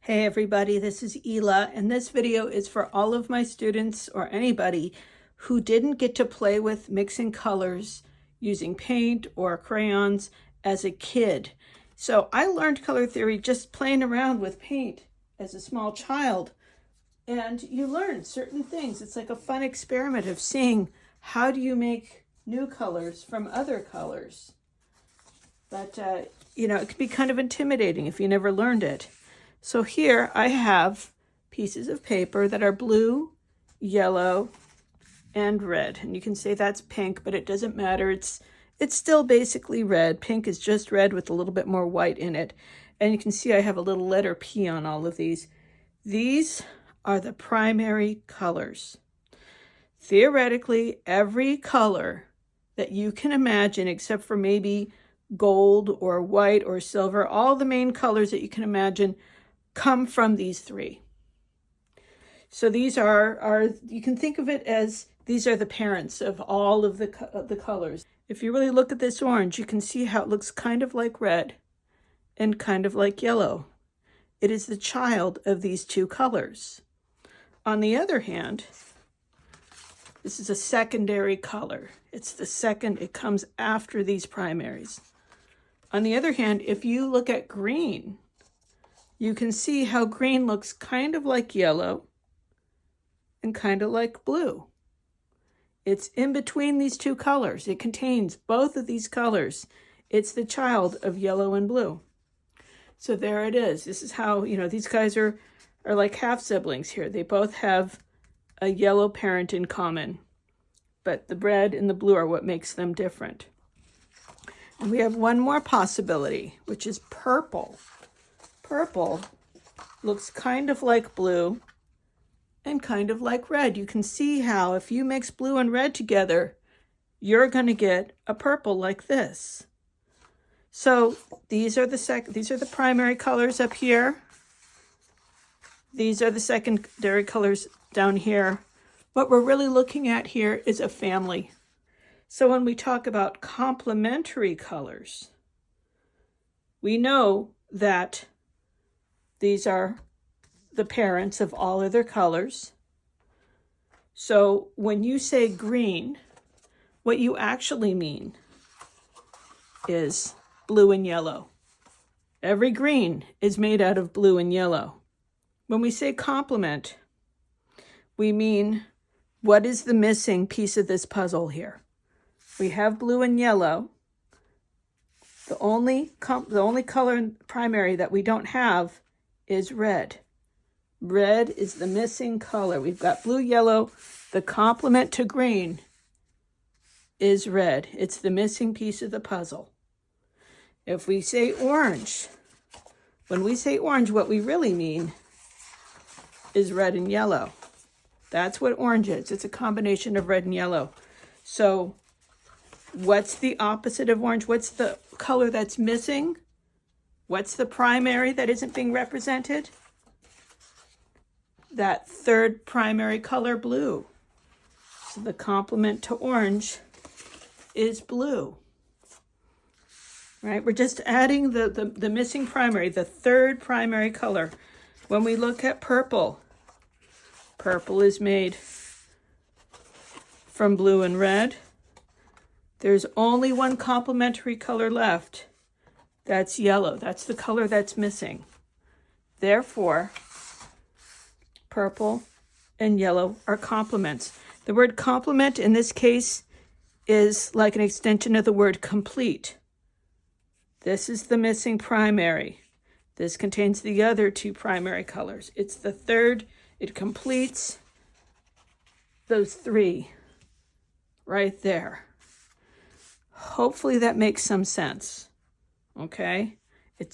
Hey everybody, this is Ela, and this video is for all of my students or anybody who didn't get to play with mixing colors using paint or crayons as a kid. So I learned color theory just playing around with paint as a small child, and you learn certain things. It's like a fun experiment of seeing how do you make new colors from other colors. But, it can be kind of intimidating if you never learned it. So here I have pieces of paper that are blue, yellow, and red. And you can say that's pink, but it doesn't matter. It's still basically red. Pink is just red with a little bit more white in it. And you can see I have a little letter P on all of these. These are the primary colors. Theoretically, every color that you can imagine, except for maybe gold or white or silver, all the main colors that you can imagine come from these three. So these are you can think of it as these are the parents of all of the colors. If you really look at this orange, you can see how it looks kind of like red and kind of like yellow. It is the child of these two colors. On the other hand, this is a secondary color. It's the second, it comes after these primaries. On the other hand, if you look at green, you can see how green looks kind of like yellow and kind of like blue. It's in between these two colors. It contains both of these colors. It's the child of yellow and blue. So there it is. This is how, these guys are like half siblings here. They both have a yellow parent in common, but the red and the blue are what makes them different. And we have one more possibility, which is purple. Purple looks kind of like blue and kind of like red. You can see how if you mix blue and red together, you're going to get a purple like this. So these are the primary colors up here. These are the secondary colors down here. What we're really looking at here is a family. So when we talk about complementary colors, we know that these are the parents of all other colors. So when you say green, what you actually mean is blue and yellow. Every green is made out of blue and yellow. When we say complement, we mean what is the missing piece of this puzzle here? We have blue and yellow. The only color primary that we don't have is red. Red is the missing color. We've got blue, yellow. The complement to green is red. It's the missing piece of the puzzle. If we say orange, when we say orange, what we really mean is red and yellow. That's what orange is. It's a combination of red and yellow. So what's the opposite of orange? What's the color that's missing? What's the primary that isn't being represented? That third primary color, blue. So the complement to orange is blue. Right? We're just adding the missing primary, the third primary color. When we look at purple, purple is made from blue and red. There's only one complementary color left. That's yellow. That's the color that's missing. Therefore, purple and yellow are complements. The word complement in this case is like an extension of the word complete. This is the missing primary. This contains the other two primary colors. It's the third. It completes those three right there. Hopefully that makes some sense. Okay?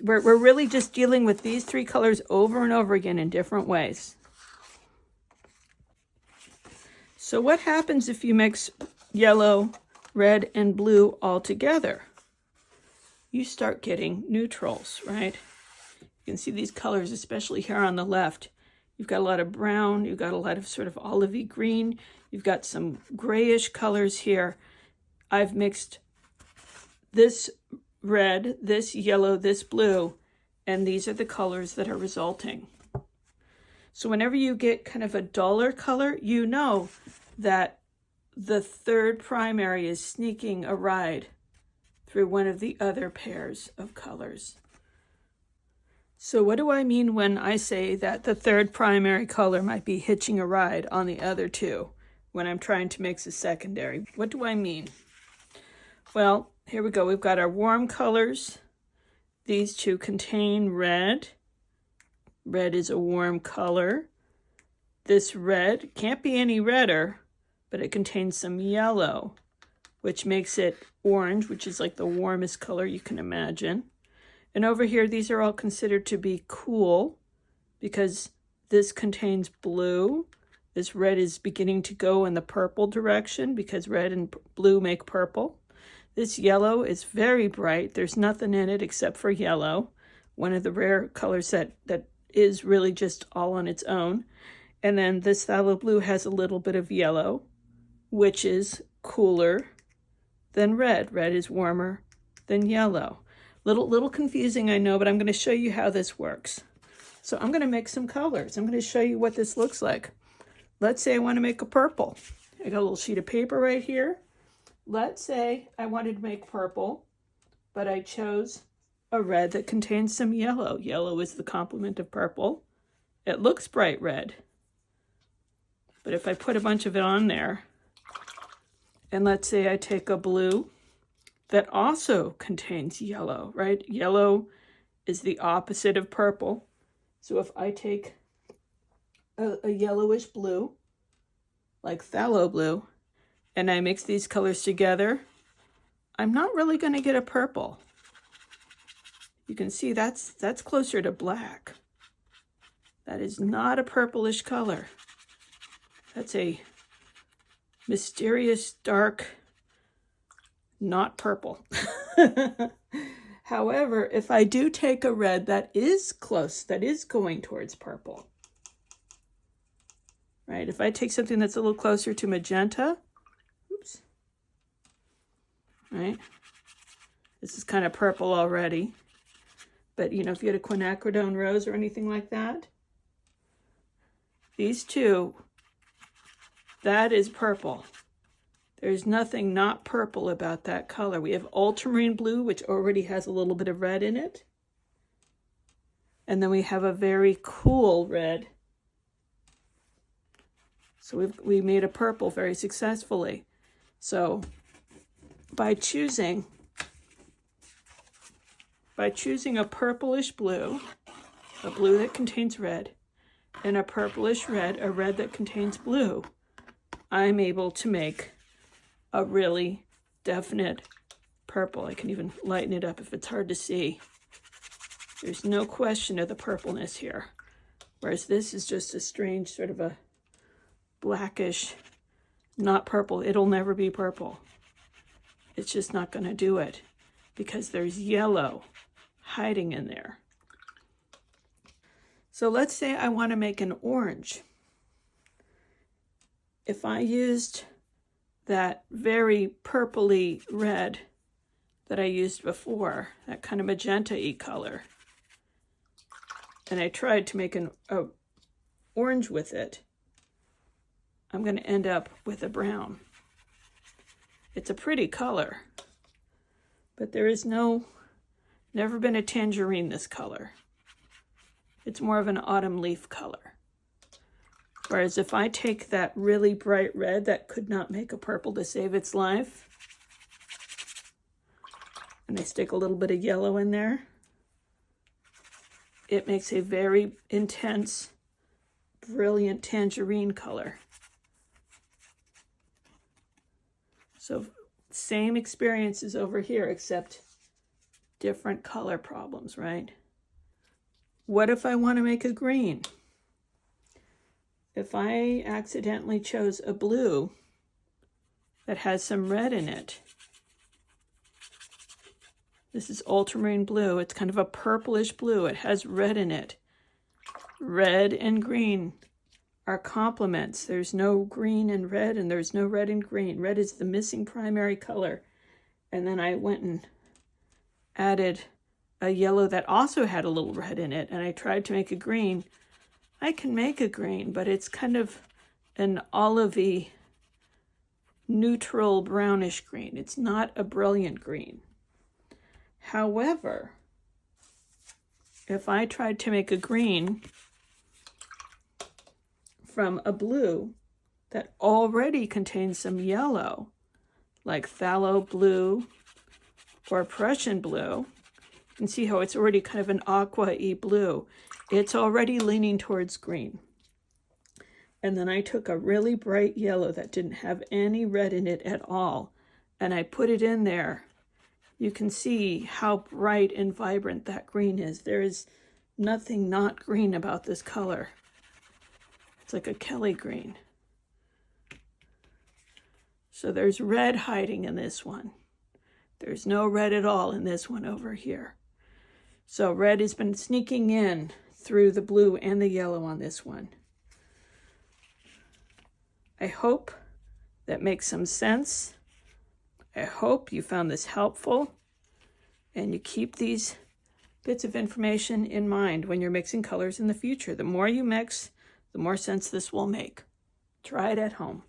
We're really just dealing with these three colors over and over again in different ways. So what happens if you mix yellow, red, and blue all together? You start getting neutrals, right? You can see these colors, especially here on the left. You've got a lot of brown, you've got a lot of sort of olivey green, you've got some grayish colors here. I've mixed this red, this yellow, this blue, and these are the colors that are resulting. So whenever you get kind of a duller color, you know that the third primary is sneaking a ride through one of the other pairs of colors. So what do I mean when I say that the third primary color might be hitching a ride on the other two when I'm trying to mix a secondary? What do I mean? Well, here we go. We've got our warm colors. These two contain red. Red is a warm color. This red can't be any redder, but it contains some yellow, which makes it orange, which is like the warmest color you can imagine. And over here, these are all considered to be cool because this contains blue. This red is beginning to go in the purple direction because red and blue make purple. This yellow is very bright. There's nothing in it except for yellow, one of the rare colors that is really just all on its own. And then this phthalo blue has a little bit of yellow, which is cooler than red. Red is warmer than yellow. Little confusing, I know, but I'm going to show you how this works. So I'm going to mix some colors. I'm going to show you what this looks like. Let's say I want to make a purple. I got a little sheet of paper right here. Let's say I wanted to make purple, but I chose a red that contains some yellow. Yellow is the complement of purple. It looks bright red. But if I put a bunch of it on there, and let's say I take a blue that also contains yellow, right? Yellow is the opposite of purple. So if I take a yellowish blue, like phthalo blue, and I mix these colors together, I'm not really going to get a purple. You can see that's closer to black. That is not a purplish color. That's a mysterious, dark, not purple. However, if I do take a red that is close, that is going towards purple, right? If I take something that's a little closer to magenta, oops, right? This is kind of purple already. But, you know, if you had a quinacridone rose or anything like that, these two, that is purple. There's nothing not purple about that color. We have ultramarine blue, which already has a little bit of red in it. And then we have a very cool red. So we made a purple very successfully. So by choosing a purplish blue, a blue that contains red, and a purplish red, a red that contains blue, I'm able to make a really definite purple. I can even lighten it up if it's hard to see. There's no question of the purpleness here. Whereas this is just a strange sort of a blackish, not purple. It'll never be purple. It's just not going to do it because there's yellow hiding in there. So let's say I want to make an orange. If I used that very purpley red that I used before, that kind of magenta-y color, and I tried to make an orange with it, I'm going to end up with a brown. It's a pretty color, but there is never been a tangerine this color. It's more of an autumn leaf color. Whereas if I take that really bright red that could not make a purple to save its life, and I stick a little bit of yellow in there, it makes a very intense, brilliant tangerine color. So same experiences over here, except different color problems, right? What if I want to make a green? If I accidentally chose a blue that has some red in it, this is ultramarine blue. It's kind of a purplish blue. It has red in it. Red and green are complements. There's no green and red, and there's no red and green. Red is the missing primary color. And then I went and added a yellow that also had a little red in it, and I tried to make a green. I can make a green, but it's kind of an olivey, neutral brownish green. It's not a brilliant green. However, if I tried to make a green from a blue that already contains some yellow, like phthalo blue or Prussian blue, you can see how it's already kind of an aqua-y blue. It's already leaning towards green. And then I took a really bright yellow that didn't have any red in it at all, and I put it in there. You can see how bright and vibrant that green is. There is nothing not green about this color. It's like a Kelly green. So there's red hiding in this one. There's no red at all in this one over here. So red has been sneaking in through the blue and the yellow on this one. I hope that makes some sense. I hope you found this helpful and you keep these bits of information in mind when you're mixing colors in the future. The more you mix, the more sense this will make. Try it at home.